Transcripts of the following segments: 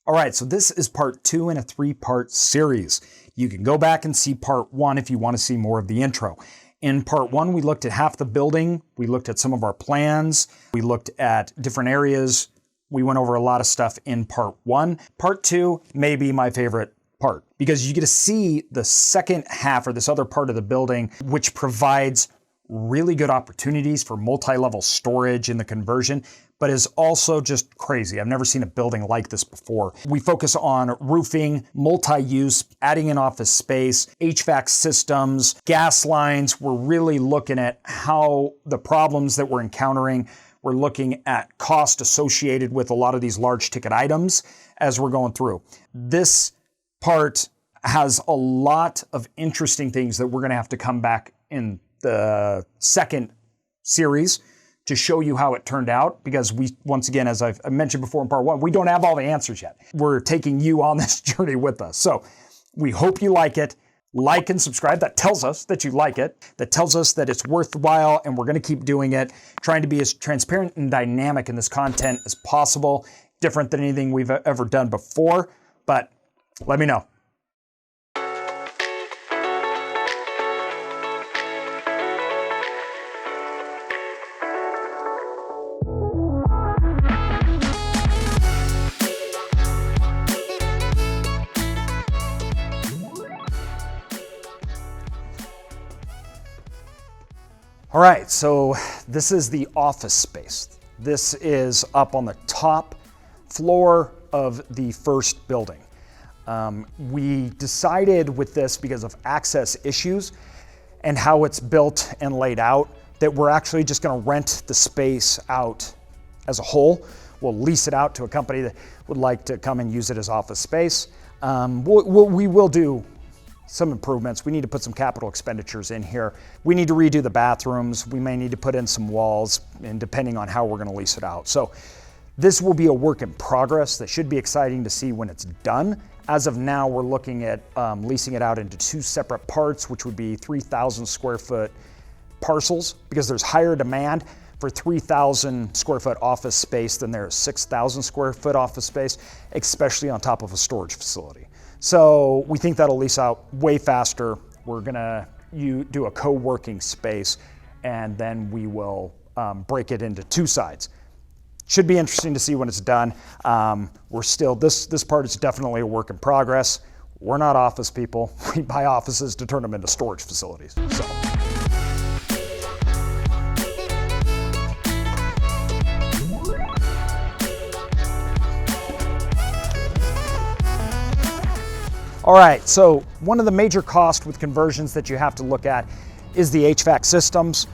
All right, so this is part 2 in a 3-part series. You can go back and see part 1 if you want to see more of the intro. In part 1, we looked at half the building. We looked at some of our plans. We looked at different areas. We went over a lot of stuff in part 1. Part 2 may be my favorite part because you get to see the second half or this other part of the building, which provides really good opportunities for multi-level storage in the conversion, but is also just crazy. I've never seen a building like this before. We focus on roofing, multi-use, adding in office space, HVAC systems, gas lines. We're really looking at how the problems that we're encountering. We're looking at cost associated with a lot of these large ticket items as we're going through. This part has a lot of interesting things that we're gonna have to come back in the second series to show you how it turned out, because we, once again, as I've mentioned before in part 1, we don't have all the answers yet. We're taking you on this journey with us. So we hope you like it. Like and subscribe. That tells us that you like it. That tells us that it's worthwhile, and we're going to keep doing it, trying to be as transparent and dynamic in this content as possible. Different than anything we've ever done before, but let me know. All right, so this is the office space. This is up on the top floor of the first building. We decided with this, because of access issues and how it's built and laid out, that we're actually just gonna rent the space out as a whole. We'll lease it out to a company that would like to come and use it as office space. We will do some improvements. We need to put some capital expenditures in here. We need to redo the bathrooms. We may need to put in some walls, and depending on how we're going to lease it out. So this will be a work in progress that should be exciting to see when it's done. As of now, we're looking at leasing it out into 2 separate parts, which would be 3,000 square foot parcels, because there's higher demand for 3,000 square foot office space than there is 6,000 square foot office space, especially on top of a storage facility. So we think that'll lease out way faster. We're gonna do a co-working space, and then we will break it into 2 sides. Should be interesting to see when it's done. We're still, this part is definitely a work in progress. We're not office people. We buy offices to turn them into storage facilities. So. All right, so one of the major costs with conversions that you have to look at is the HVAC systems.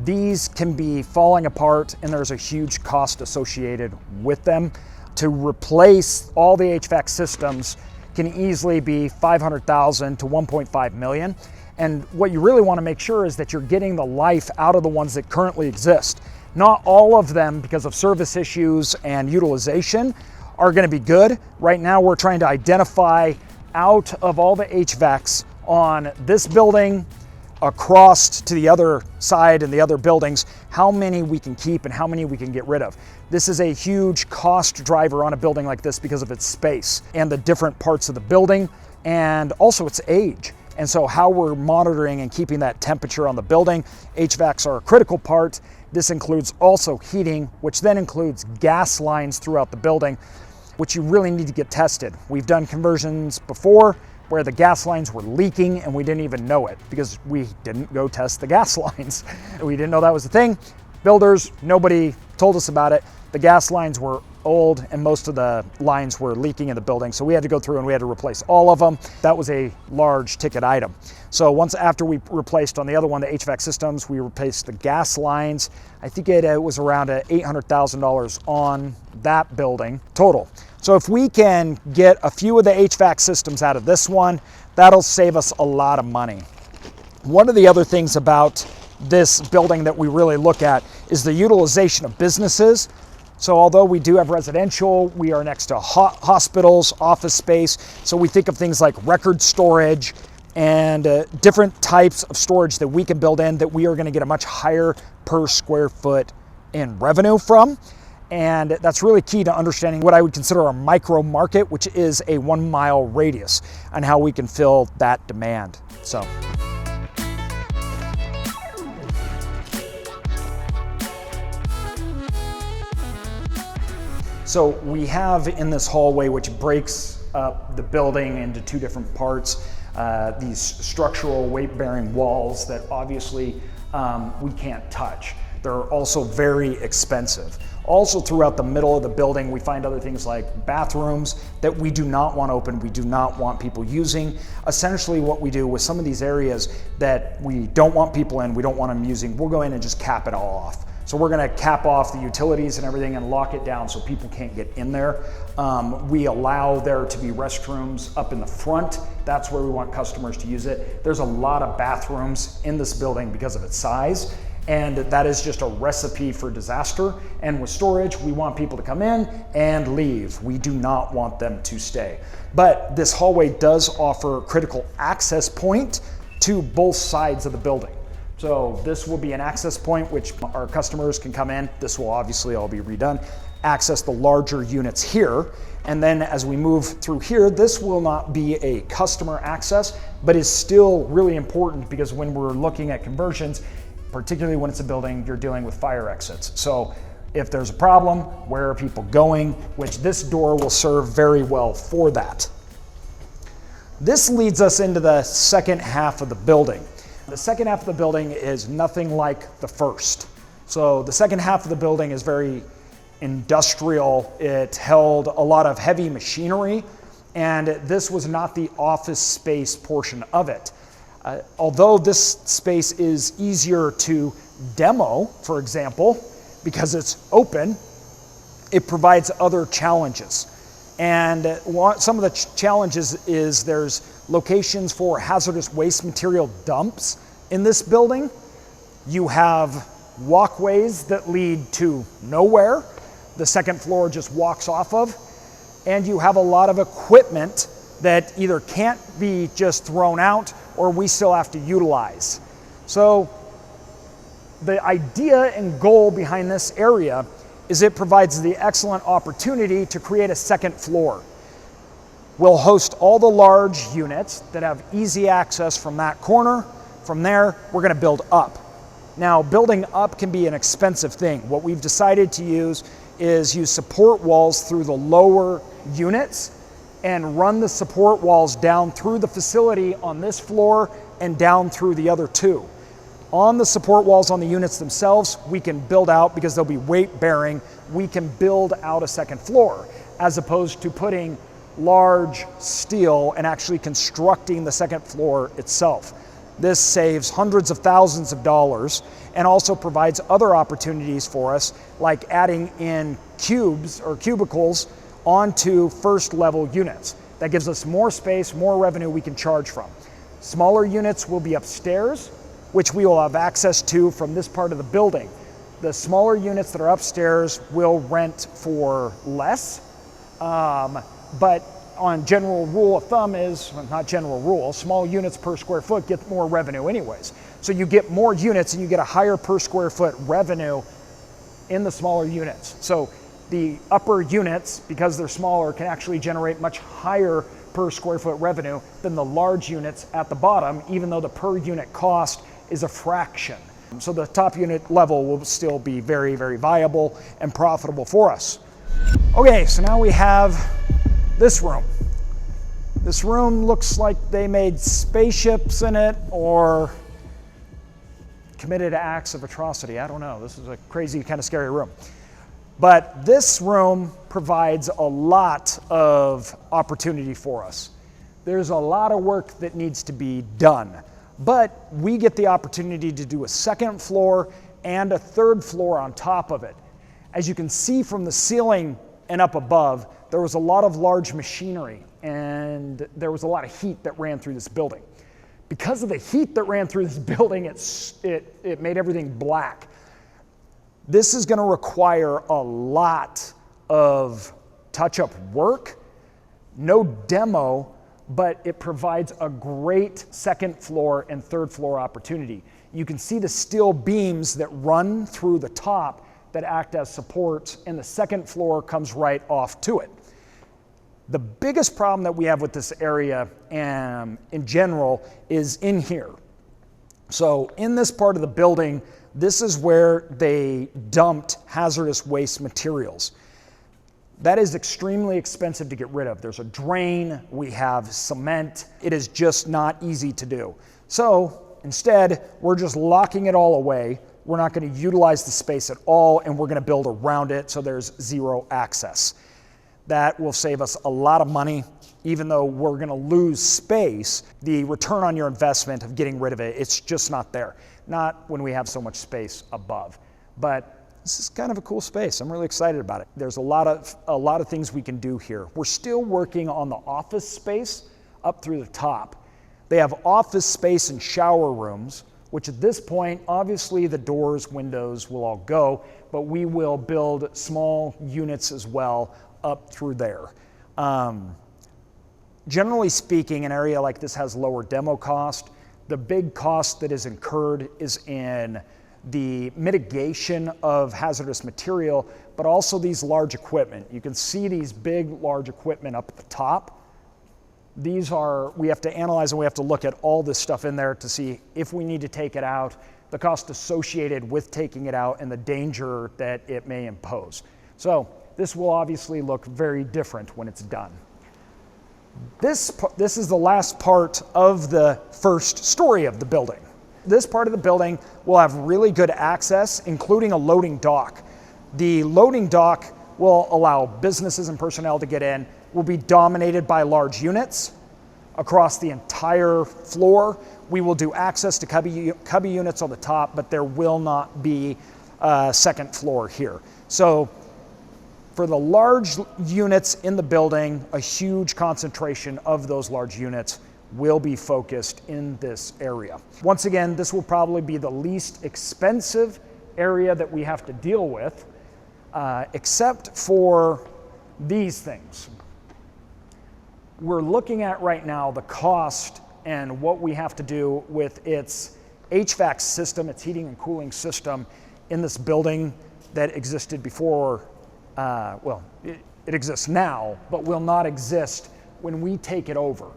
These can be falling apart, and there's a huge cost associated with them. To replace all the HVAC systems can easily be $500,000 to $1.5 million. And what you really want to make sure is that you're getting the life out of the ones that currently exist. Not all of them, because of service issues and utilization, are going to be good. Right now, we're trying to identify out of all the HVACs on this building across to the other side and the other buildings, how many we can keep and how many we can get rid of. This is a huge cost driver on a building like this because of its space and the different parts of the building, and also its age. And so how we're monitoring and keeping that temperature on the building. HVACs are a critical part. This includes also heating, which then includes gas lines throughout the building, which you really need to get tested. We've done conversions before where the gas lines were leaking and we didn't even know it because we didn't go test the gas lines. We didn't know that was a thing. Builders, nobody told us about it. The gas lines were old and most of the lines were leaking in the building. So we had to go through and we had to replace all of them. That was a large ticket item. So once after we replaced on the other one, the HVAC systems, we replaced the gas lines. I think it was around $800,000 on that building total. So if we can get a few of the HVAC systems out of this one, that'll save us a lot of money. One of the other things about this building that we really look at is the utilization of businesses. So although we do have residential, we are next to hospitals, office space. So we think of things like record storage and different types of storage that we can build in that we are going to get a much higher per square foot in revenue from. And that's really key to understanding what I would consider a micro market, which is a 1 mile radius, and how we can fill that demand. So we have in this hallway, which breaks up the building into two different parts, these structural weight-bearing walls that obviously we can't touch. They're also very expensive. Also throughout the middle of the building, we find other things like bathrooms that we do not want open, we do not want people using. Essentially what we do with some of these areas that we don't want people in, we don't want them using, we'll go in and just cap it all off. So we're gonna cap off the utilities and everything and lock it down so people can't get in there. We allow there to be restrooms up in the front. That's where we want customers to use it. There's a lot of bathrooms in this building because of its size, and that is just a recipe for disaster. And with storage, we want people to come in and leave. We do not want them to stay. But this hallway does offer critical access point to both sides of the building. So this will be an access point which our customers can come in. This will obviously all be redone. Access the larger units here. And then as we move through here, this will not be a customer access, but is still really important because when we're looking at conversions, particularly when it's a building, you're dealing with fire exits. So if there's a problem, where are people going? Which this door will serve very well for that. This leads us into the second half of the building. The second half of the building is nothing like the first. So the second half of the building is very industrial. It held a lot of heavy machinery, and this was not the office space portion of it. Although this space is easier to demo, for example, because it's open, it provides other challenges. And some of the challenges is there's locations for hazardous waste material dumps in this building. You have walkways that lead to nowhere. The second floor just walks off of. And you have a lot of equipment that either can't be just thrown out or we still have to utilize. So the idea and goal behind this area is it provides the excellent opportunity to create a second floor. We'll host all the large units that have easy access from that corner. From there, we're gonna build up. Now, building up can be an expensive thing. What we've decided to use is use support walls through the lower units and run the support walls down through the facility on this floor and down through the other two. On the support walls on the units themselves, we can build out, because they'll be weight bearing, we can build out a second floor, as opposed to putting large steel and actually constructing the second floor itself. This saves hundreds of thousands of dollars and also provides other opportunities for us, like adding in cubes or cubicles onto first level units. That gives us more space, more revenue we can charge from. Smaller units will be upstairs, which we will have access to from this part of the building. The smaller units that are upstairs will rent for less, but on general rule of thumb is, well, not general rule, small units per square foot get more revenue anyways. So you get more units and you get a higher per square foot revenue in the smaller units. So the upper units, because they're smaller, can actually generate much higher per square foot revenue than the large units at the bottom, even though the per unit cost is a fraction. So the top unit level will still be very, very viable and profitable for us. Okay, so now we have this room. This room looks like they made spaceships in it or committed acts of atrocity. I don't know. This is a crazy, kind of scary room. But this room provides a lot of opportunity for us. There's a lot of work that needs to be done, but we get the opportunity to do a second floor and a third floor on top of it. As you can see from the ceiling and up above, there was a lot of large machinery and there was a lot of heat that ran through this building. Because of the heat that ran through this building, it made everything black. This is going to require a lot of touch-up work, no demo, but it provides a great second floor and third floor opportunity. You can see the steel beams that run through the top that act as supports, and the second floor comes right off to it. The biggest problem that we have with this area in general is in here. So in this part of the building, this is where they dumped hazardous waste materials. That is extremely expensive to get rid of. There's a drain, we have cement. It is just not easy to do. So instead, we're just locking it all away. We're not going to utilize the space at all, and we're going to build around it so there's zero access. That will save us a lot of money. Even though we're going to lose space, the return on your investment of getting rid of it, it's just not there. Not when we have so much space above. But this is kind of a cool space. I'm really excited about it. There's a lot of things we can do here. We're still working on the office space up through the top. They have office space and shower rooms, which at this point, obviously the doors, windows will all go, but we will build small units as well up through there. Generally speaking, an area like this has lower demo cost. The big cost that is incurred is in the mitigation of hazardous material, but also these large equipment. You can see these big, large equipment up at the top. These are, we have to analyze and we have to look at all this stuff in there to see if we need to take it out, the cost associated with taking it out, and the danger that it may impose. So this will obviously look very different when it's done. This is the last part of the first story of the building. This part of the building will have really good access, including a loading dock. The loading dock will allow businesses and personnel to get in, will be dominated by large units across the entire floor. We will do access to cubby units on the top, but there will not be a second floor here. So for the large units in the building, a huge concentration of those large units will be focused in this area. Once again, this will probably be the least expensive area that we have to deal with, except for these things. We're looking at right now the cost and what we have to do with its HVAC system, its heating and cooling system in this building that existed before. Well, it exists now, but will not exist when we take it over.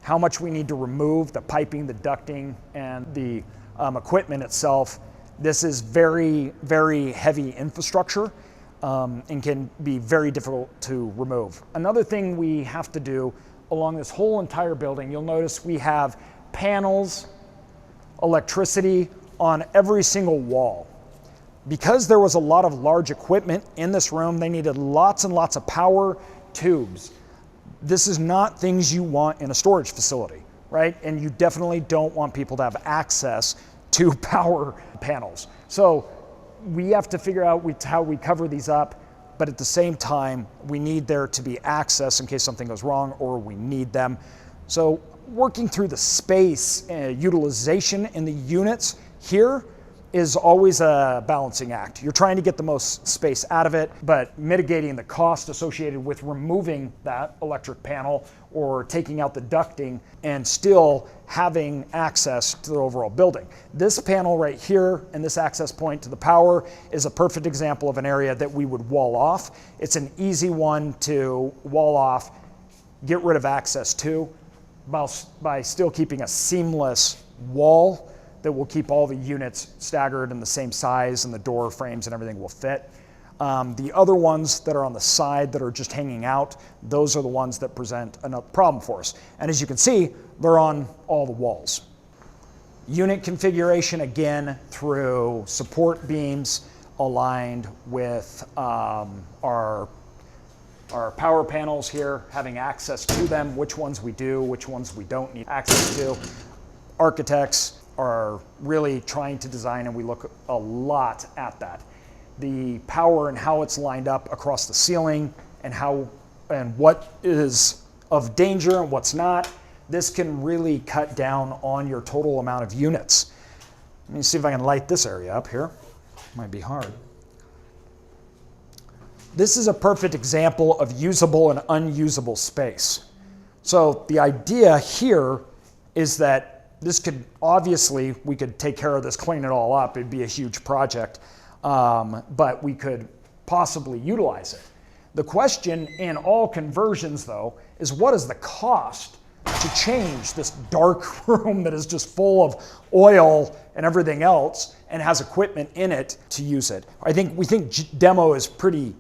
How much we need to remove, the piping, the ducting, and the equipment itself. This is very, very heavy infrastructure and can be very difficult to remove. Another thing we have to do along this whole entire building, you'll notice we have panels, electricity on every single wall. Because there was a lot of large equipment in this room, they needed lots and lots of power tubes. This is not things you want in a storage facility, right? And you definitely don't want people to have access to power panels. So we have to figure out how we cover these up, but at the same time, we need there to be access in case something goes wrong or we need them. So working through the space utilization in the units here is always a balancing act. You're trying to get the most space out of it, but mitigating the cost associated with removing that electric panel or taking out the ducting and still having access to the overall building. This panel right here and this access point to the power is a perfect example of an area that we would wall off. It's an easy one to wall off, get rid of access to, by still keeping a seamless wall that will keep all the units staggered in the same size, and the door frames and everything will fit. The other ones that are on the side that are just hanging out, those are the ones that present a problem for us. And as you can see, they're on all the walls. Unit configuration, again, through support beams aligned with our power panels here, having access to them, which ones we do, which ones we don't need access to. Architects are really trying to design, and we look a lot at that. The power and how it's lined up across the ceiling and what is of danger and what's not. This can really cut down on your total amount of units. Let me see if I can light this area up here. Might be hard. This is a perfect example of usable and unusable space. So the idea here is that this could, obviously, we could take care of this, clean it all up. It'd be a huge project. but we could possibly utilize it. The question in all conversions, though, is what is the cost to change this dark room that is just full of oil and everything else and has equipment in it to use it? We think demo is pretty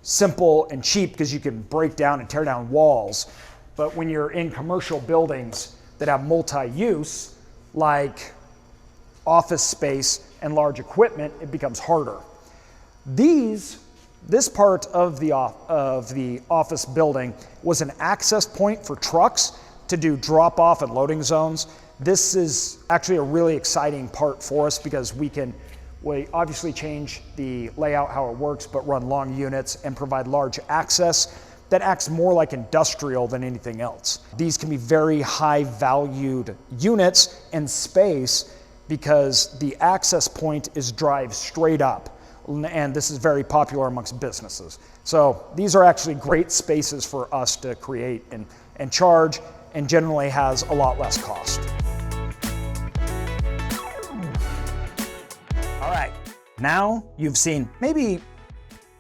simple and cheap because you can break down and tear down walls. But when you're in commercial buildings that have multi-use, like office space and large equipment, it becomes harder. This part of the office building was an access point for trucks to do drop-off and loading zones. This is actually a really exciting part for us because we obviously change the layout, how it works, but run long units and provide large access that acts more like industrial than anything else. These can be very high valued units and space because the access point is drive straight up. And this is very popular amongst businesses. So these are actually great spaces for us to create and charge, and generally has a lot less cost. All right, now you've seen maybe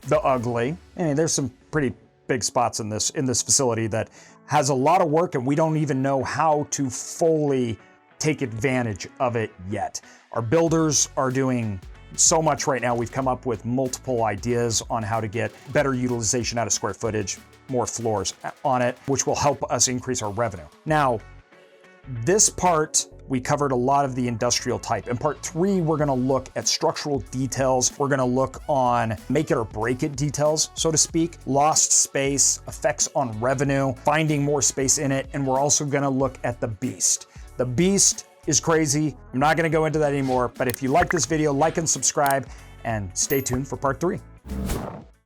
the ugly. I mean, there's some pretty big spots in this facility that has a lot of work and we don't even know how to fully take advantage of it yet. Our builders are doing so much right now. We've come up with multiple ideas on how to get better utilization out of square footage, more floors on it, which will help us increase our revenue. Now, this part, we covered a lot of the industrial type. In part 3, we're gonna look at structural details. We're gonna look on make it or break it details, so to speak, lost space, effects on revenue, finding more space in it, and we're also gonna look at the beast. The beast is crazy. I'm not gonna go into that anymore, but if you like this video, like and subscribe, and stay tuned for part 3.